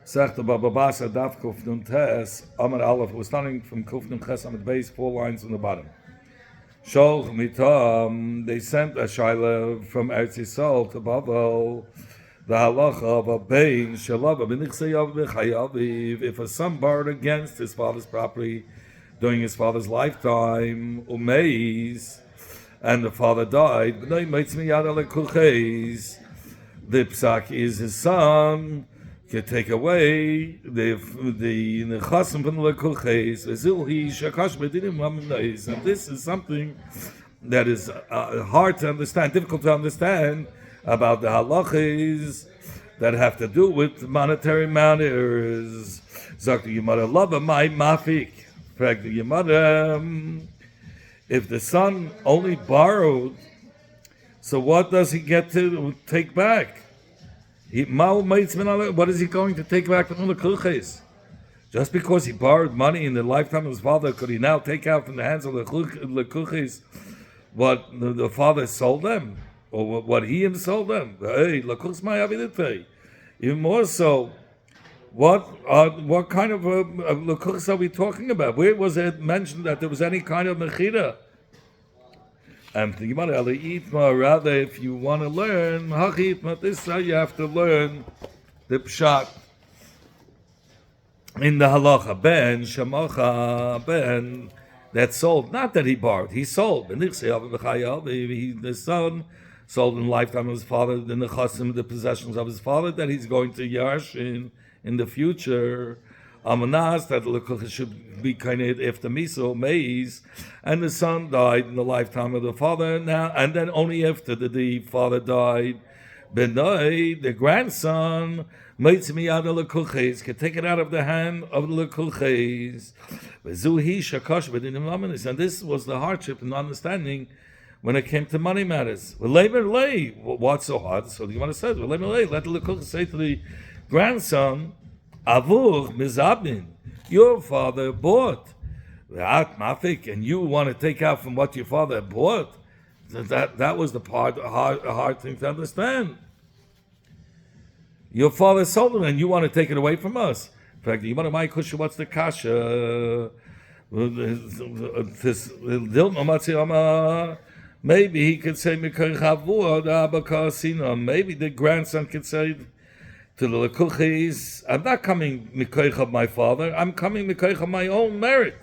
Sechta Bava basra daf kuf nun tes Amar Aleph. We're starting from kuf nun ches Amar base, 4 lines on the bottom. Sholch mitam. They sent a shaila from Eretz Yisrael to Bava. The halacha of a bein shalava b'nichseyav b'chayaviv. If a son borrowed against his father's property during his father's lifetime, umeis, and the father died, the psak is his son can take away the nechasim from the lekuches. And this is something that is hard to understand, difficult to understand about the halachas that have to do with monetary matters. Zok the Gemara, lava my mafik. Fact the Gemara, if the son only borrowed, so what does he get to take back? What is he going to take back from the lekuches? Just because he borrowed money in the lifetime of his father, could he now take out from the hands of the lekuches what the father sold them, or what he himself sold them? Hey, even more so, what kind of lekuches are we talking about? Where was it mentioned that there was any kind of mechira? And the Gemara, rather, if you want to learn this, you have to learn the pshat in the halacha. Ben shamacha, ben that sold, not that he borrowed, he sold. The son sold in the lifetime of his father, the nechasim, the possessions of his father that he's going to yash in the future. Amanas, that the should be kind of after miso maize, and the son died in the lifetime of the father now, and then only after the father died, Benoi, the grandson, can take it out of the hand of the lekuches. And this was the hardship in understanding when it came to money matters. What's so hard? So the Gemara says, let the lekuches say to the grandson, Avur mizabin, your father bought, and you want to take out from what your father bought. That was the hard thing to understand. Your father sold them, and you want to take it away from us. In fact, you want to my kusha. What's the kasha? Maybe he could say maybe the grandson could say to the lekuches, I'm not coming mikoich of my father, I'm coming mikoich of my own merit.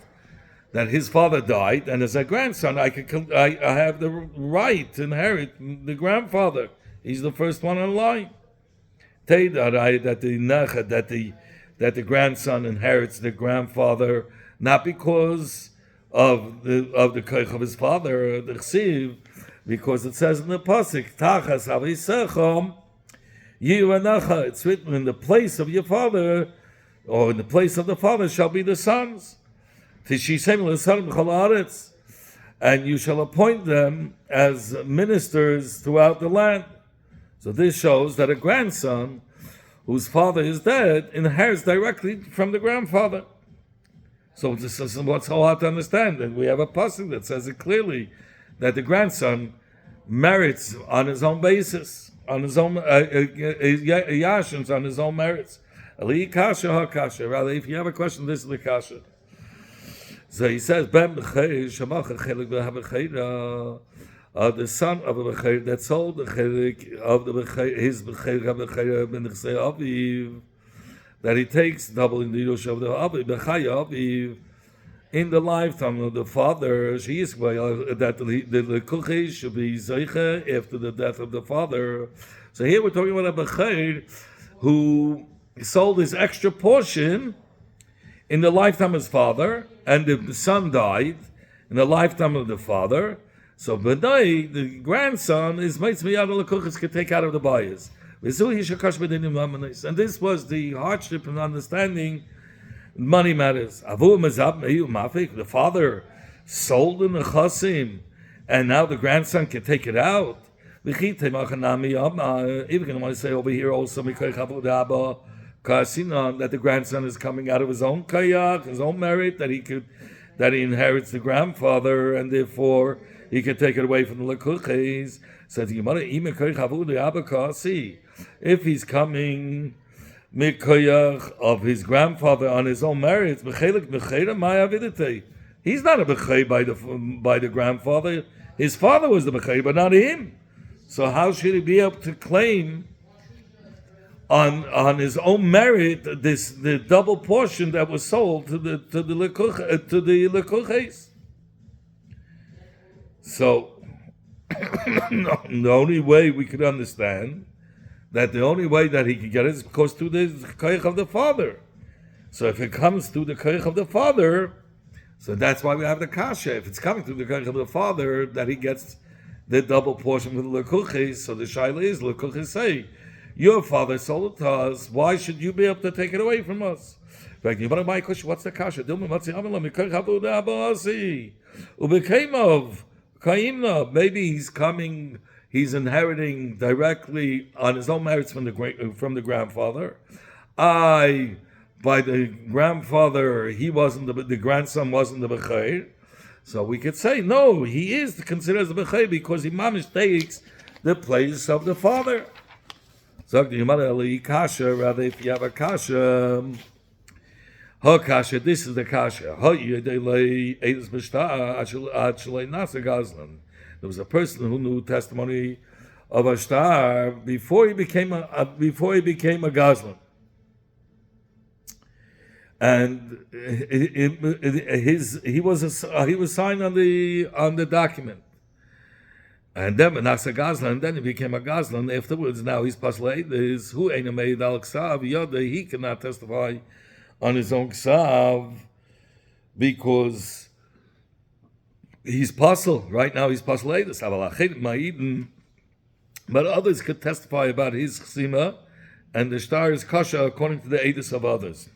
That his father died, and as a grandson, I have the right to inherit the grandfather. He's the first one in line. That the grandson inherits the grandfather, not because of the koich of his father, the chsiv, because it says in the pasuk, Tachas avisechom, it's written, in the place of your father, or in the place of the father, shall be the sons. And you shall appoint them as ministers throughout the land. So this shows that a grandson whose father is dead inherits directly from the grandfather. So this is what's so hard to understand. And we have a pasuk that says it clearly, that the grandson merits on his own basis, on his own yashins, on his own merits. Ali kasha ha kasha. Rather, if you have a question, this is the kasha. So he says, Ben b'cheir shamacha chelik b'hab'cheira, the son of a b'cheir that sold the chelik of the b'cheir, his b'cheir b'cheir b'nechsei aviv, that he takes double in the yush of the aviv b'chay aviv, in the lifetime of the father, she is that the kuchish should be zeicha after the death of the father. So here we're talking about a b'cheir who sold his extra portion in the lifetime of his father, and the son died in the lifetime of the father. So B'nai, the grandson, is meitzmiyad lekuches, can take out of the buyers. And this was the hardship in understanding money matters. The father sold the nechasim, and now the grandson can take it out. Even can I want to say over here also that the grandson is coming out of his own kayak, his own merit, that he inherits the grandfather, and therefore he could take it away from the lekuches. Says the Gemara, if he's coming Mikoyach of his grandfather on his own merits. B'chelik b'cheira maya vidite. He's not a b'chei by the grandfather. His father was the b'chei, but not him. So how should he be able to claim on his own merit the double portion that was sold to the lekuches? So the only way we could understand that the only way that he could get it is because through the koich of the father. So if it comes through the koich of the father, so that's why we have the kasha. If it's coming through the koich of the father, that he gets the double portion with the lekuches. So the shaila is lekuches say, your father sold it to us. Why should you be able to take it away from us? What's the kasha? Maybe he's coming. He's inheriting directly on his own merits from the grandfather. By the grandfather, he wasn't the grandson wasn't the b'chei. So we could say no, he is considered as the b'chei because he mamish takes the place of the father. So kasha, rather if you have a kasha, kasha. This is the kasha. There was a person who knew testimony of a star before he became a Gazlan, and he was signed on the document, and then Menasa Gazlan, and then he became a Gazlan. Afterwards, now he's paslei. Is who ain't made al ksav yoda. He cannot testify on his own ksav because he's puzzled. Right now he's puzzled. But others could testify about his chsima, and the star is kasha according to the edus of others.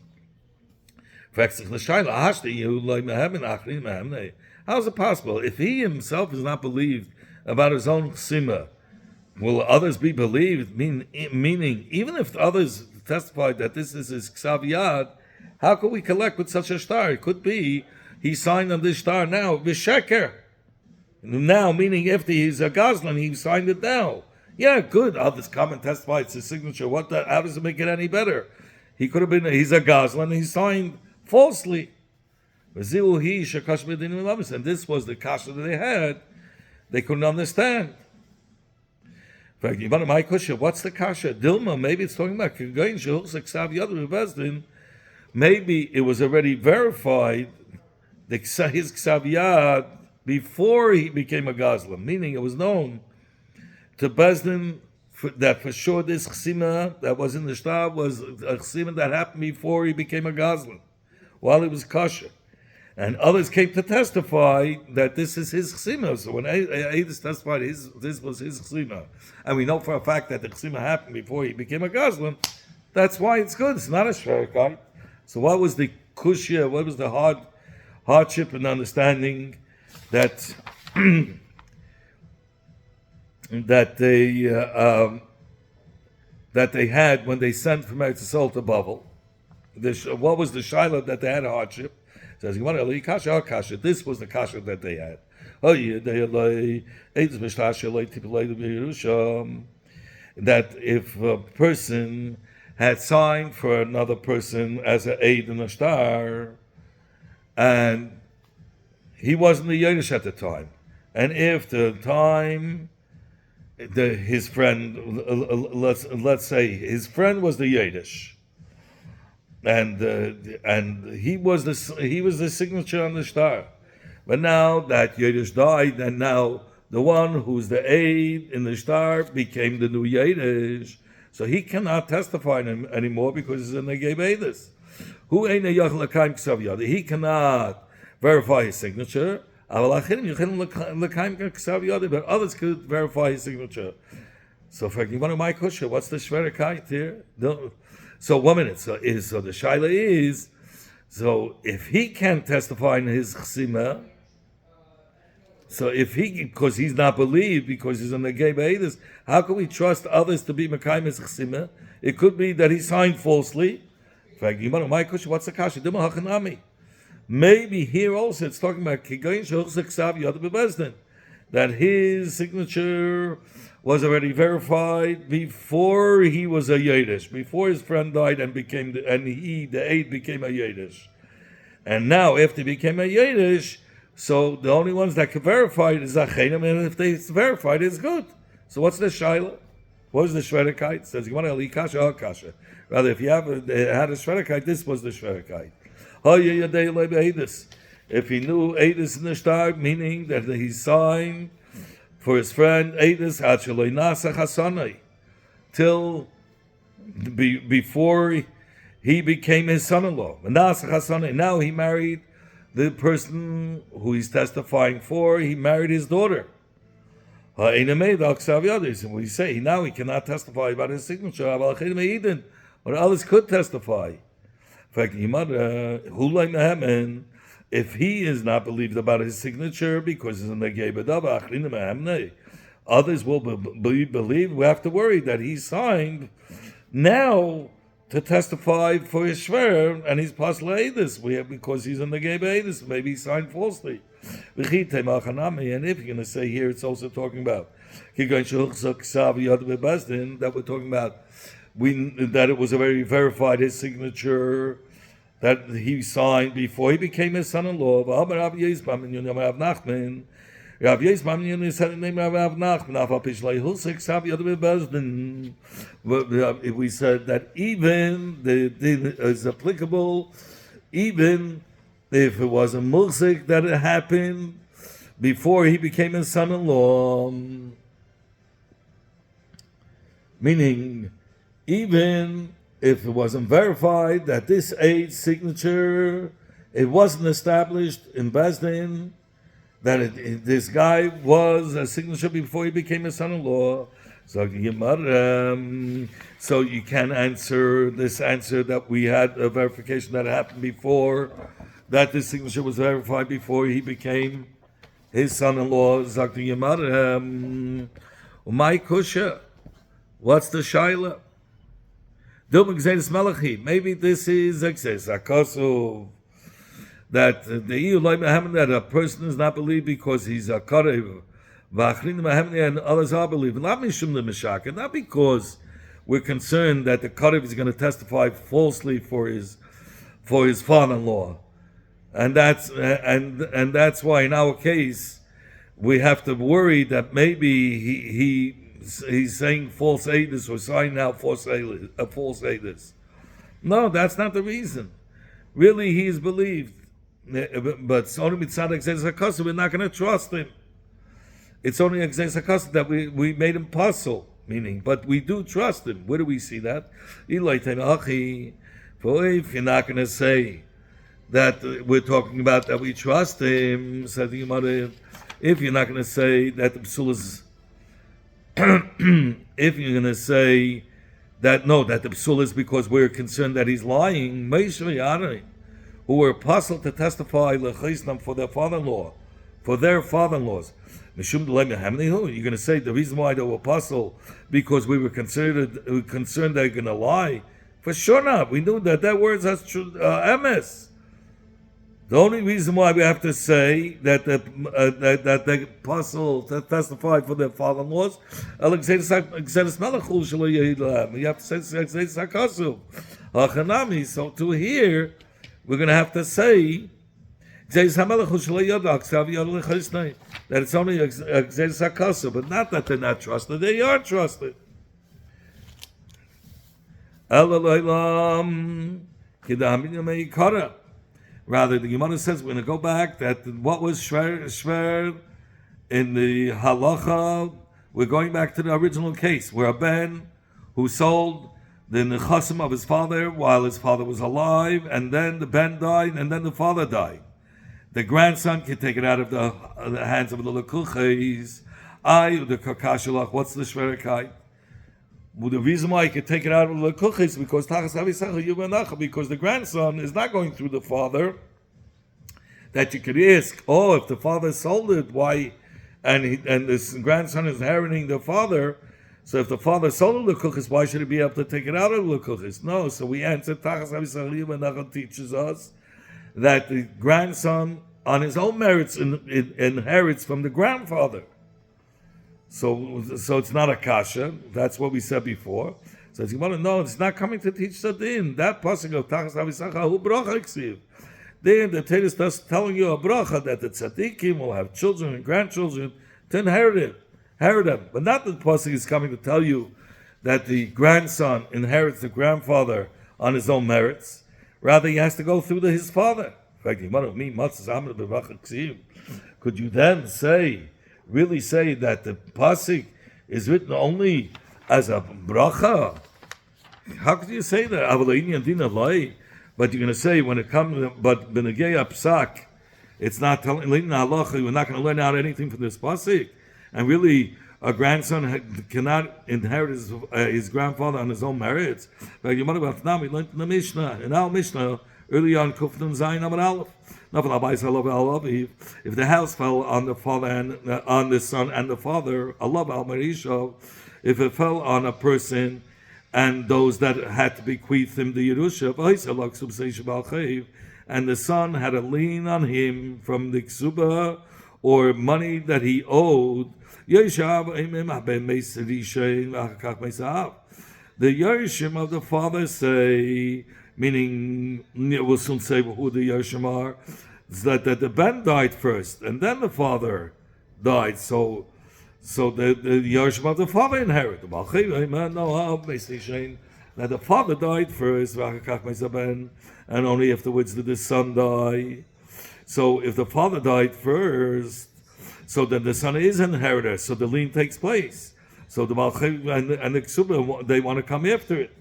How is it possible? If he himself is not believed about his own chsima, will others be believed? Meaning, even if others testified that this is his ksav yad, how could we collect with such a star? It could be he signed on this star now, b'sheker. Now, meaning after he's a Gazlan, he signed it now. Yeah, good. Others come and testify it's his signature. How does it make it any better? He could have been, he's a Gazlan, he signed falsely. And this was the kasha that they had. They couldn't understand. In fact, my question, what's the kasha? Dilma, maybe it's talking about maybe it was already verified his ksav yad before he became a Gazlan, meaning it was known to Bezdin that for sure this chsima that was in the shtar was a chsima that happened before he became a Gazlan, while he was kosher. And others came to testify that this is his chsima. So when Eidus testified this was his chsima, and we know for a fact that the chsima happened before he became a Gazlan, that's why it's good. It's not a shverkai. So what was the kushya? What was the hardship in understanding that that they had when they sent from Eretz Yisrael to Bava? What was the shaila that they had a hardship? It says, kasha. This was the kasha that they had. That if a person had signed for another person as an aid in a star, and he wasn't the Yiddish at the time, and if the time his friend, let's say his friend was the Yiddish, and he was the signature on the star, but now that Yiddish died, and now the one who's the aid in the star became the new Yiddish, so he cannot testify anymore because he's in the Negei Beidus. He cannot verify his signature, but others could verify his signature. So, for one of my question, what's the shverakite here? So 1 minute. So the shaila is, so if he can't testify in his chsima, so because he's not believed, because he's in the Negei Beidus, how can we trust others to be Mekayim his chsima? It could be that he signed falsely. In fact, my question, what's the kasha? Maybe here also it's talking about that his signature was already verified before he was a Yiddish, before his friend died and the aid became a Yiddish. And now, after he became a Yiddish, so the only ones that can verify it is Achenim, and if they verified, it's good. So what's the Shaila? What is the Shvedekite? Says, you want to Ali Kasha or Kasha? Rather, if you had a Shvedekite, this was the Shvedekite. If he knew Eidus in the star, meaning that he signed for his friend Eidus Hacheloi Nasa Hasanai, till before he became his son-in-law. Nasa Hasanai. Now he married the person who he's testifying for. He married his daughter. And we say now he cannot testify about his signature, but others could testify. In fact, if he is not believed about his signature because he's in the Gebedava, others will believe. We have to worry that he signed now to testify for his shver, and he's pasla we have because he's in the Gebedis. Maybe he signed falsely. And if you're going to say here, it's also talking about that we're talking about that it was a very verified his signature that he signed before he became his son-in-law. Rav Yisbam said the name of Rav Nachman. If we said that even the is applicable, even if it was a mursik that it happened before he became his son-in-law, meaning even if it wasn't verified that this age signature, it wasn't established in Bezdin that this guy was a signature before he became a son-in-law. So you can answer this answer that we had a verification that happened before, that this signature was verified before he became his son-in-law. My kusha, what's the shaila? Maybe this is that that a person is not believed because he's a karev, and others are believed. Not because we're concerned that the karev is going to testify falsely for his father-in-law, and that's why in our case we have to worry that maybe he's saying false edus or signing out false edus. No, that's not the reason. Really, he is believed. But it's only mitzad exeis hakasa, we're not going to trust him. It's only exeis hakasa that we made him puzzle, meaning, but we do trust him. Where do we see that? For if you're not going to say that we're talking about that we trust him, said the Gemara, if you're not going to say that the psul is, if you're going to say that the psul is because we're concerned that he's lying, who were apostle to testify for their father-in-law, for their father-in-laws. You're going to say the reason why they were apostle because we were concerned they're going to lie? For sure not. We knew that word has MS. The only reason why we have to say that the apostle to testify for their father-in-laws, you have to say so to here, we're going to have to say that it's only but not that they're not trusted. They are trusted. Rather, the Gemara says we're going to go back that what was shver in the halacha. We're going back to the original case where a ben who sold the nechasim of his father while his father was alive, and then the ben died, and then the father died. The grandson can take it out of the hands of the lekuches. The kakashalach. What's the shverikai? Well, the reason why he could take it out of the lekuches because the grandson is not going through the father. That you could ask, if the father sold it, why? And this grandson is inheriting the father. So if the father sold the lekuches, why should he be able to take it out of the lekuches? No. So we answer teaches us that the grandson, on his own merits, inherits from the grandfather. So it's not a kasha. That's what we said before. So as you want to know, it's not coming to teach the din. That pasuk of Tachas Avisacha hu bracha ksiv. There, the Torah is just telling you a bracha that the tzaddikim will have children and grandchildren to inherit them. But not that the pasuk is coming to tell you that the grandson inherits the grandfather on his own merits. Rather, he has to go through his father. In fact, could you then really say that the pasuk is written only as a bracha? How could you say that? But you're going to say when it comes, but b'negei psak, it's not telling halacha. We're not going to learn out anything from this pasuk, and really, a grandson cannot inherit his grandfather on his own merits. But your mother about now we learned in the Mishnah, in our Mishnah early on Kufnun Zayin Amar Aleph. If the house fell on the father and on the son and the father, Allah al Marishav, if it fell on a person and those that had to bequeath him the Yerusha, and the son had a lien on him from the ksuba or money that he owed, the Yerushalayim of the father say, meaning we'll soon say who the Yerushalayim are, is that the ben died first and then the father died. So the Yerushalayim of the father inherit. That the father died first, and only afterwards did the son die. So if the father died first, so then the son is inheritor, so the lien takes place. So the Malchim and the Ksuba, they want to come after it.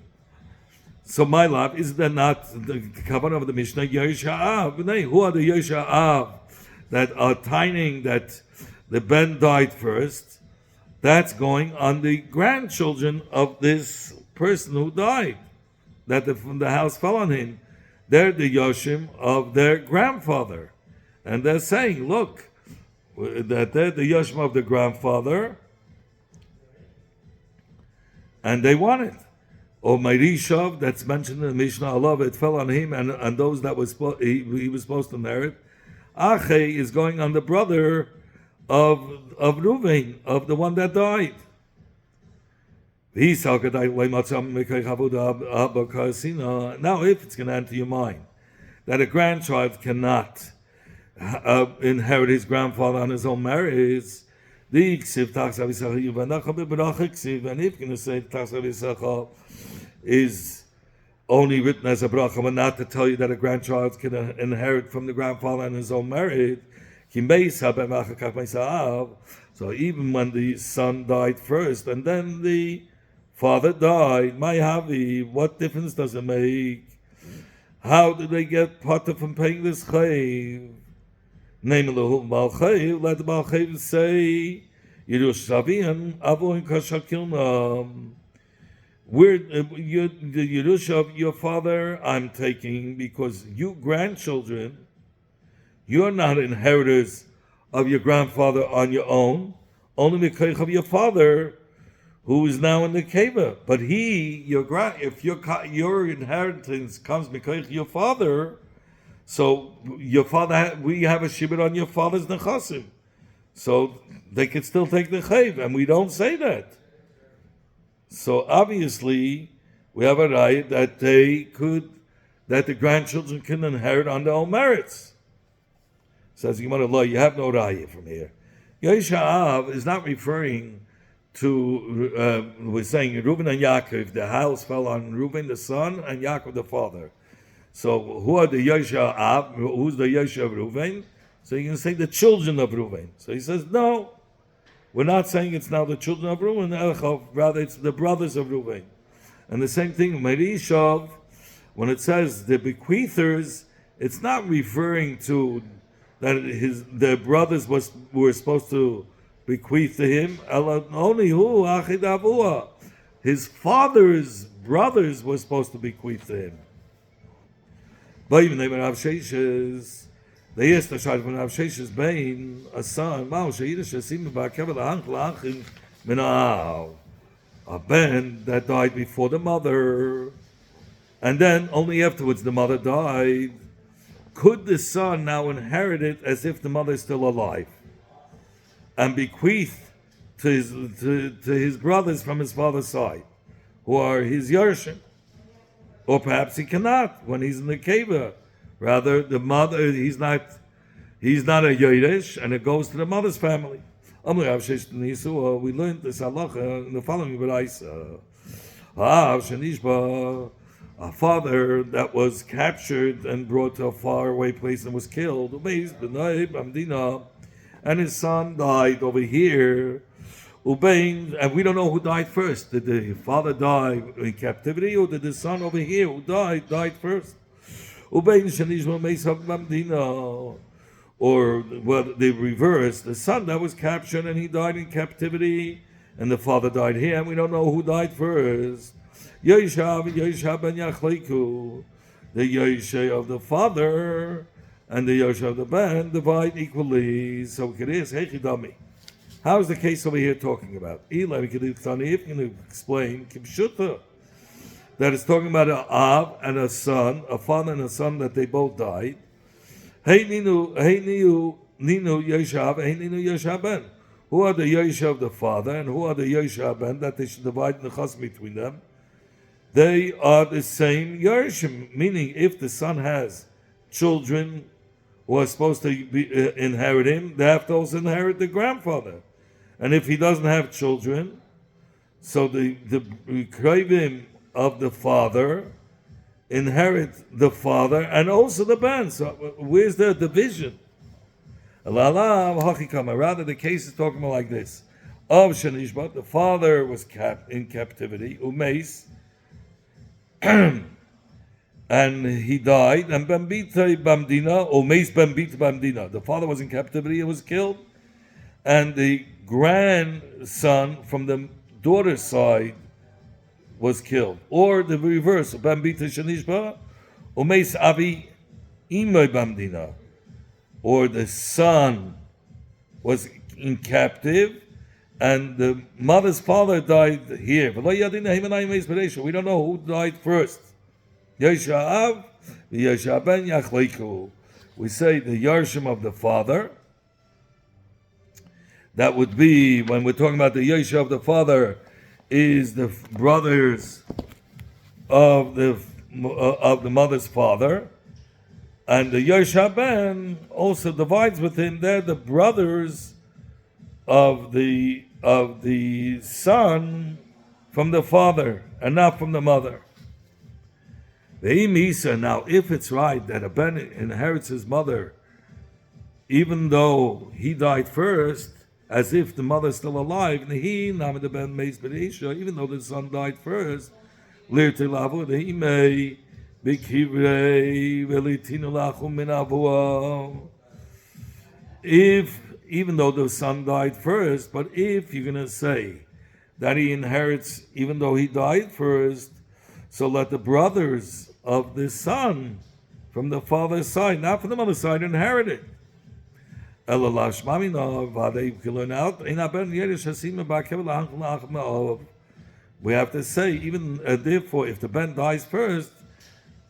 So my love, is that not the kavanah of the Mishnah? Yerusha who are the Yerusha that are tining that the Ben died first? That's going on the grandchildren of this person who died, that the house fell on him. They're the Yoshim of their grandfather. And they're saying, look, that they're the Yoshim of the grandfather, and they want it. Or Meirishav, that's mentioned in the Mishnah, Allah, it fell on him and those that he was supposed to inherit. Ache is going on the brother of Ruvain, of the one that died. Now, if it's going to enter your mind that a grandchild cannot inherit his grandfather on his own merits, the Ksiv Tachas Avisacha, and if you're going to say Tachas Avisacha is only written as a bracha, but not to tell you that a grandchild can inherit from the grandfather on his own merit. So even when the son died first and then the father died, my havi, what difference does it make? How did they get potter from paying this chayv? Name Elohim Malchayv, let the Malchayv say, Yerushavian, Avoin Kashakilna. Where the Yerusha of your father I'm taking, because you grandchildren, you're not inheritors of your grandfather on your own, only because of your father, who is now in the keva. But if your inheritance comes because of your father, so your father, we have a shibud on your father's nechasim, so they can still take the chayv, and we don't say that. So obviously, we have a right that that the grandchildren can inherit on their own merits. Says Gemara Law, you have no raya from here. Yesha'av is not referring to, we're saying Reuben and Yaakov, the house fell on Reuben the son and Yaakov the father. So who are the Yesha'av? Who's the Yesha'av of Reuben? So you can say the children of Reuben. So he says, no, we're not saying it's now the children of Reuben, rather it's the brothers of Reuben. And the same thing, Merishav, when it says the bequeathers, it's not referring to that the brothers were supposed to bequeath to him. Only who? His father's brothers were supposed to bequeath to him. But even they were Rav Sheshes. They asked the child when Rav Sheshes bein a son, a ben that died before the mother, and then only afterwards the mother died. Could the son now inherit it as if the mother is still alive and bequeath to his brothers from his father's side, who are his Yershim. Or perhaps he cannot when he's in the Keva. Rather, the mother, he's not a Yeresh, and it goes to the mother's family. We learned this halacha in the following B'raisa. A father that was captured and brought to a faraway place and was killed, and his son died over here. And we don't know who died first. Did the father die in captivity, or did the son over here who died first? Or well, the reverse, the son that was captured and he died in captivity, and the father died here, and we don't know who died first. Yosha ben Yachleiku, the Yosha of the father and the Yosha of the ben divide equally. So it is Hechidami. How is the case over here talking about? If you can explain Kipshuta, that it's talking about an Av and a son, a father and a son that they both died. Hey Ninu Yoshav, hey Ninu Yoshav ben. Who are the Yosha of the father and who are the Yosha ben that they should divide the chas between them? They are the same Yershim, meaning if the son has children who are supposed to inherit him, they have to also inherit the grandfather. And if he doesn't have children, so the Kravim of the father inherit the father and also the ben. So where's the division? Rather, the case is talking about like this. Of Shanishbat, the father was in captivity, Umeis, and he died, and Bambita Bamdina, Umeis Bambita Bamdina. The father was in captivity and was killed, and the grandson from the daughter's side was killed. Or the reverse, Bambita Shanishba, Umeis Avi Imoy Bamdina. Or the son was in captive, and the mother's father died here. We don't know who died first. Yosha ben Yachleiku. We say the Yarshim of the father. That would be, when we're talking about the Yosha of the father, is the brothers of the mother's father. And the Yosha ben also divides with him. They're the brothers of the son from the father and not from the mother. Now, if it's right that a ben inherits his mother, even though he died first, as if the mother's still alive, even though the son died first, he may. If, even though the son died first, but if you're going to say that he inherits even though he died first, so let the brothers of the son from the father's side, not from the mother's side, inherit it. We have to say, even therefore, if the ben dies first,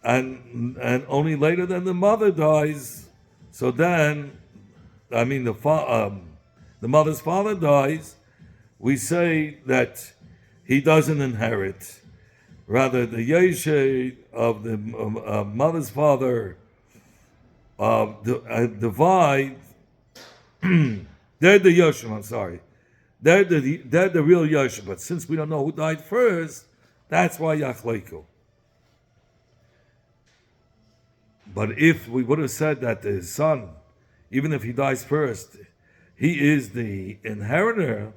and only later than the mother dies, so then, the mother's father dies, we say that he doesn't inherit. Rather, the Yeshe of the mother's father divide. They're the Yoshim, I'm sorry. They're the real Yoshim, but since we don't know who died first, that's why Yachleiku. But if we would have said that the son, even if he dies first, he is the inheritor,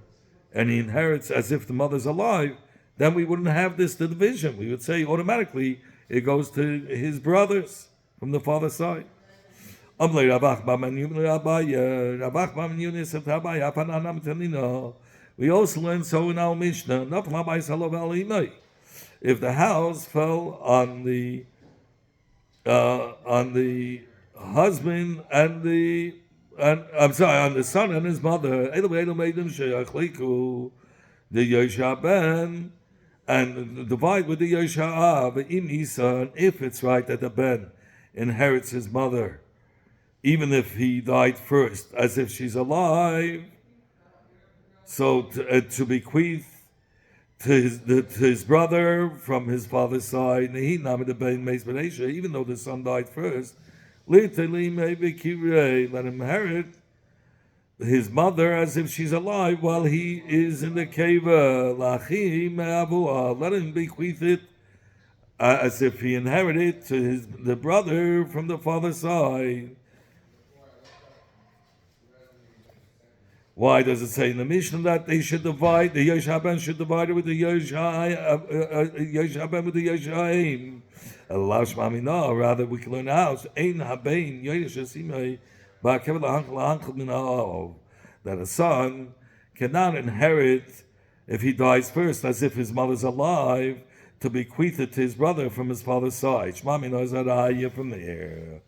and he inherits as if the mother's alive, then we wouldn't have this division. We would say automatically it goes to his brothers from the father's side. We also learn so in our Mishnah, if the house fell on the husband on the son and his mother, the Yosha ben, and divide with the Yosha Av, if it's right that the ben inherits his mother, even if he died first, as if she's alive. So to bequeath to his brother from his father's side, even though the son died first, let him inherit his mother as if she's alive while he is in the keva. Let him bequeath it as if he inherited to the brother from the father's side. Why does it say in the Mishnah that they should divide, the Yesh HaBen should divide it with the Yesh HaBen with the Yesh HaEm? No, rather we can learn how. That a son cannot inherit if he dies first, as if his mother's alive, to bequeath it to his brother from his father's side. Shmami knows that from there.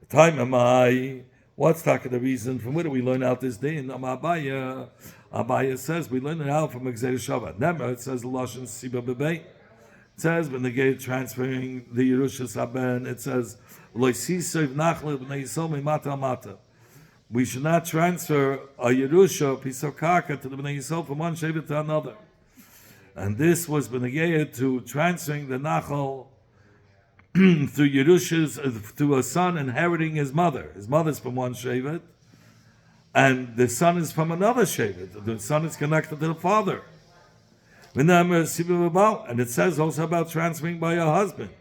Time am I. What's the reason? From where do we learn out this day? In Abaya says we learn it out from Exer Shabbat. Never it says Lashon Siba Bebe. It says when the gate transferring the Yerusha Saben, it says Mata. We should not transfer a Yerusha, a piece of karka, to the Bnei Yisrael from one shevet to another. And this was benegayed to transferring the Nachal through Yerushas, to a son inheriting his mother. His mother's from one shevet, and the son is from another shevet. The son is connected to the father. And it says also about transferring by a husband.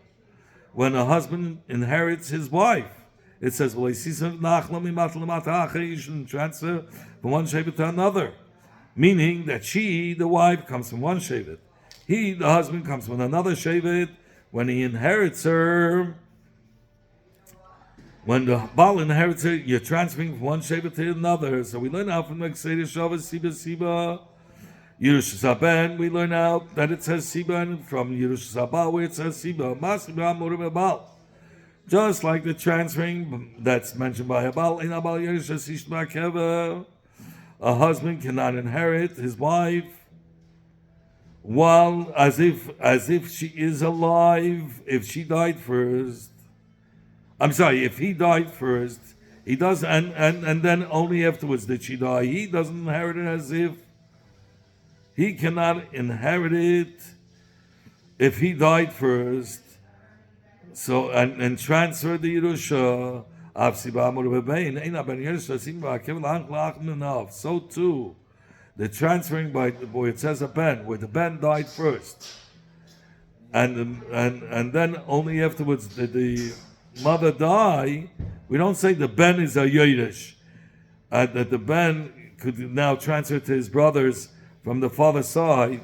When a husband inherits his wife, it says, you shouldn't transfer from one shevet to another. Meaning that she, the wife, comes from one shevet. He, the husband, comes from another shevet. When he inherits her, when the Baal inherits her, you're transferring from one shevet to another. So we learn out from the Kseder Shavah, Siba, Yerush Zaben, we learn out that it says Siba, and from Yerush Zabal where it says Siba. Just like the transferring that's mentioned by Abal, in Abal Yerush a husband cannot inherit his wife while as if she is alive. If she died first, if he died first, he does, and then only afterwards did she die. He doesn't inherit it as if he cannot inherit it if he died first. So and transfer the Yerusha. So too, the transferring by where it says a ben, where the ben died first, and then only afterwards did the mother die. We don't say the ben is a Yerush, that the ben could now transfer to his brothers from the father's side.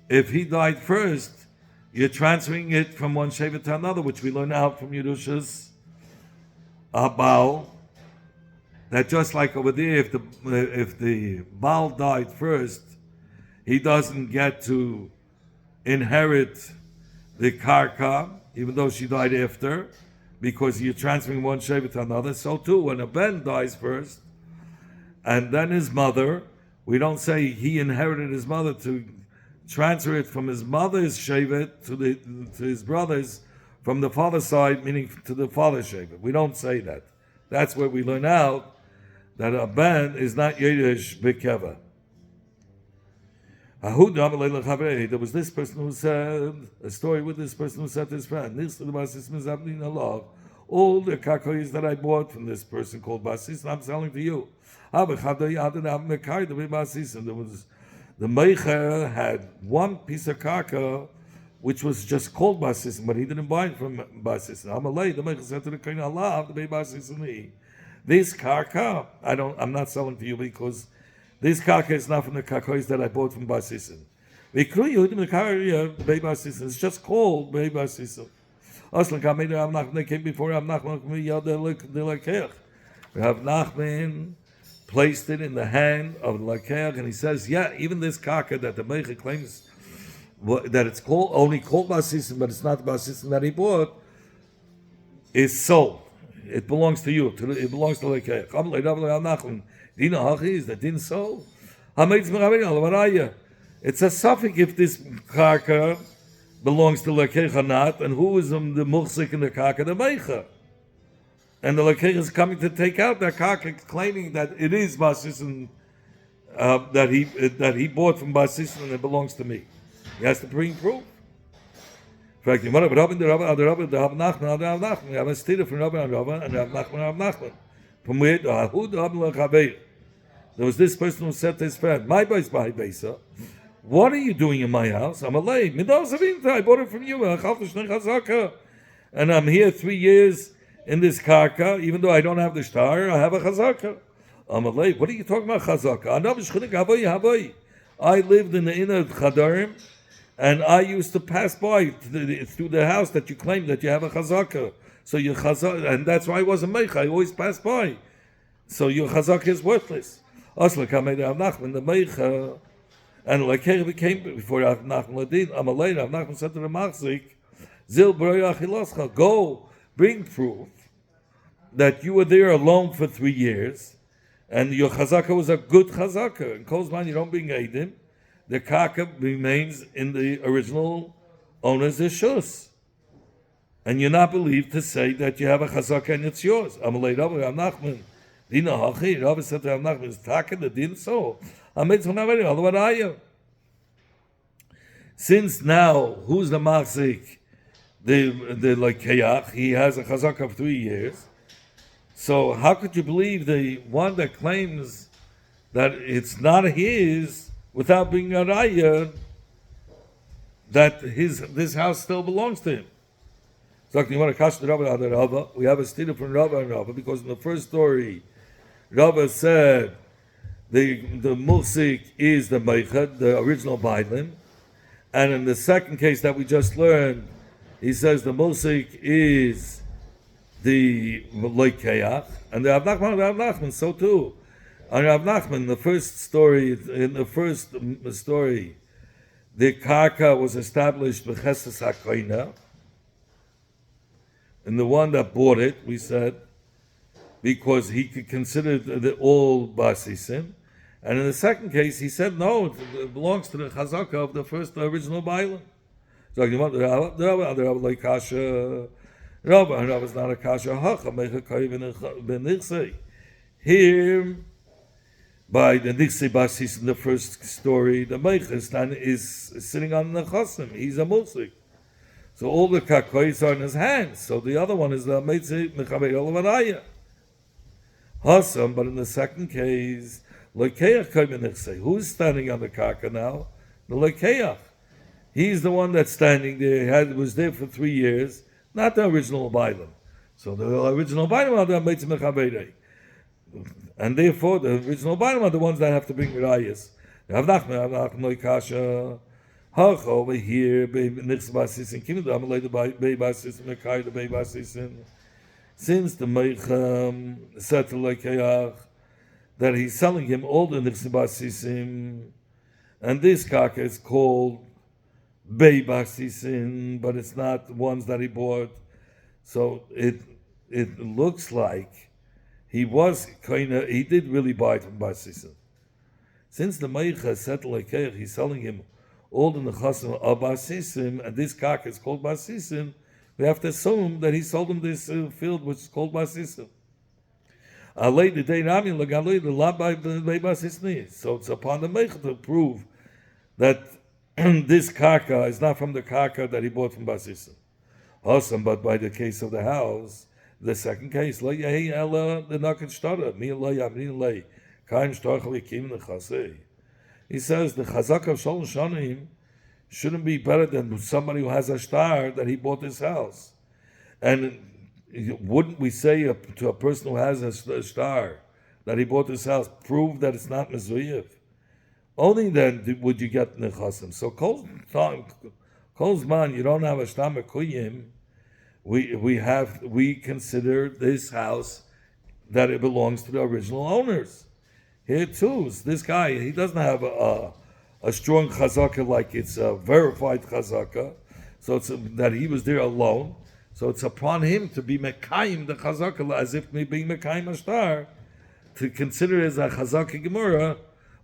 If he died first, you're transferring it from one shevet to another, which we learn out from Yerushas Baal. That just like over there, if the Baal died first, he doesn't get to inherit the karka, even though she died after, because you're transferring one shevet to another. So too, when a ben dies first, and then his mother, we don't say he inherited his mother to transfer it from his mother's shevet to his brothers from the father's side, meaning to the father's shevet. We don't say that. That's where we learn out that a ben is not Yerush Bekeva. There was this person who said, a story with this person who said to his friend, all the kakois that I bought from this person called Basis, I'm selling to you. And there was, the Meicher had one piece of kaka which was just called Basis, but he didn't buy it from Basis. The Meicher said to the Kohen, Allah, the Basis and me. This karka, I'm not selling to you because this karka is not from the kakois that I bought from Basisin. It's just called Bei Basisin. They came before Rav Nachman placed it in the hand of the Lakeach, and he says, yeah, even this karka that the Meicher claims that it's only called Basisin, but it's not the Basisin that he bought, is sold. It belongs to you. It belongs to Lekeach. Is that din so? It's a suffix if this karka belongs to Lekeach or not, and who is the muhsik in the karka? The Meicher. And the Lekeach is coming to take out that karka, claiming that it is Basis, and that he bought from Basisin and it belongs to me. He has to bring proof. Fragt die Mutter, Rabbi, der Rab Nachman, der Rab Nachman. Wir haben eine Stille von Rabbi und Rab Nachman. From where, who the Rabbi Chaveir? There was this person who said to his friend, my base, what are you doing in my house? I'm a lay. I bought it from you. And I'm here 3 years in this karka, even though I don't have the star, I have a chazaka. I'm a lay. What are you talking about chazaka? I lived in the inner chadarim, and I used to pass by through the house that you claim that you have a chazaka. So your chazaka, and that's why I wasn't meicha. I always passed by. So your chazaka is worthless. Asla kamei Rav Nachman the meicha, and like became before Rav Nachman ladin. Amalei Rav Nachman said to the machzik, Zil b'roya achiloscha, go bring proof that you were there alone for 3 years, and your chazaka was a good chazaka. In Kozman, you don't bring edim. The karka remains in the original owner's ishus, and you're not believed to say that you have a chazaka and it's yours. Amalei Rav Nachman. Dina hachi, Rabbi said to Rav Nachman, is taken the din so. Since now, who's the machzik? The lekeach, he has a chazaka of 3 years. So how could you believe the one that claims that it's not his without being a raya, that this house still belongs to him? So we have a stira from Rabba and Rabba, because in the first story, Rabba said the musik is the meichad, the original bailin, and in the second case that we just learned, he says the musik is the loikeach, and the Rav Nachman, so too. And Rav Nachman, the first story, the karka was established b'chesed hakoina, and the one that bought it, we said, because he could consider the all basisim. And in the second case, he said, no, it belongs to the chazaka of the first original bailam. So the Rabbi like kasha, Rabbi is not a kasha, here, by the nixi basis in the first story, the meichestan is sitting on the chosim. He's a musik. So all the kakois are in his hands. So the other one is the meitzi mechabei olavaraya. Hasam, but in the second case, lekeach kaimenechse. Who's standing on the kaka now? The lekeach. He's the one that's standing there. Was there for 3 years, not the original bailam. So the original bailam are the meitzi mechabei. And therefore, the original bailam are the ones that have to bring rayas. Rav Nachman loikasha. Over here, since the Meicham said to Lekeach that he's selling him all the Nichsibasisim, and this kaka is called Beibasisim, but it's not the ones that he bought. So it looks like he did really buy it from Basisim. Since the Meicha said to Lekeach, he's selling him all the nechasim of basisim, and this kaka is called basisim, we have to assume that he sold him this field which is called basisim. So it's upon the meicha to prove that this kaka is not from the kaka that he bought from basisim. Awesome, but by the case of the house, the second case, he says the chazak of Shol Shanim shouldn't be better than somebody who has a star that he bought his house. And wouldn't we say to a person who has a star that he bought his house, prove that it's not mezuyev? Only then would you get nechasim. So kol zman you don't have a star mekuyim. We consider this house that it belongs to the original owners. Here too, this guy, he doesn't have a strong chazaka like it's a verified chazaka, so it's that he was there alone. So it's upon him to be mekayim the chazaka as if being mekayim a star, to consider it as a chazaka gemara,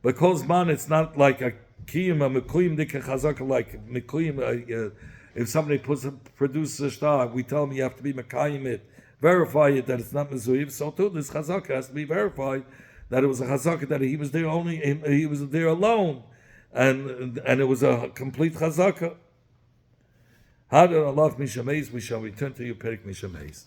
because man, it's not like a kiyim a mekuyim dik chazaka like mekuyim. If somebody produces a star, we tell him you have to be mekayim it, verify it that it's not mezuyev. So too, this chazaka has to be verified that it was a chazaka that he was there he was there alone, and it was a complete chazaka. How did Allah Mishameis? We shall return to you, Perik Mishameis.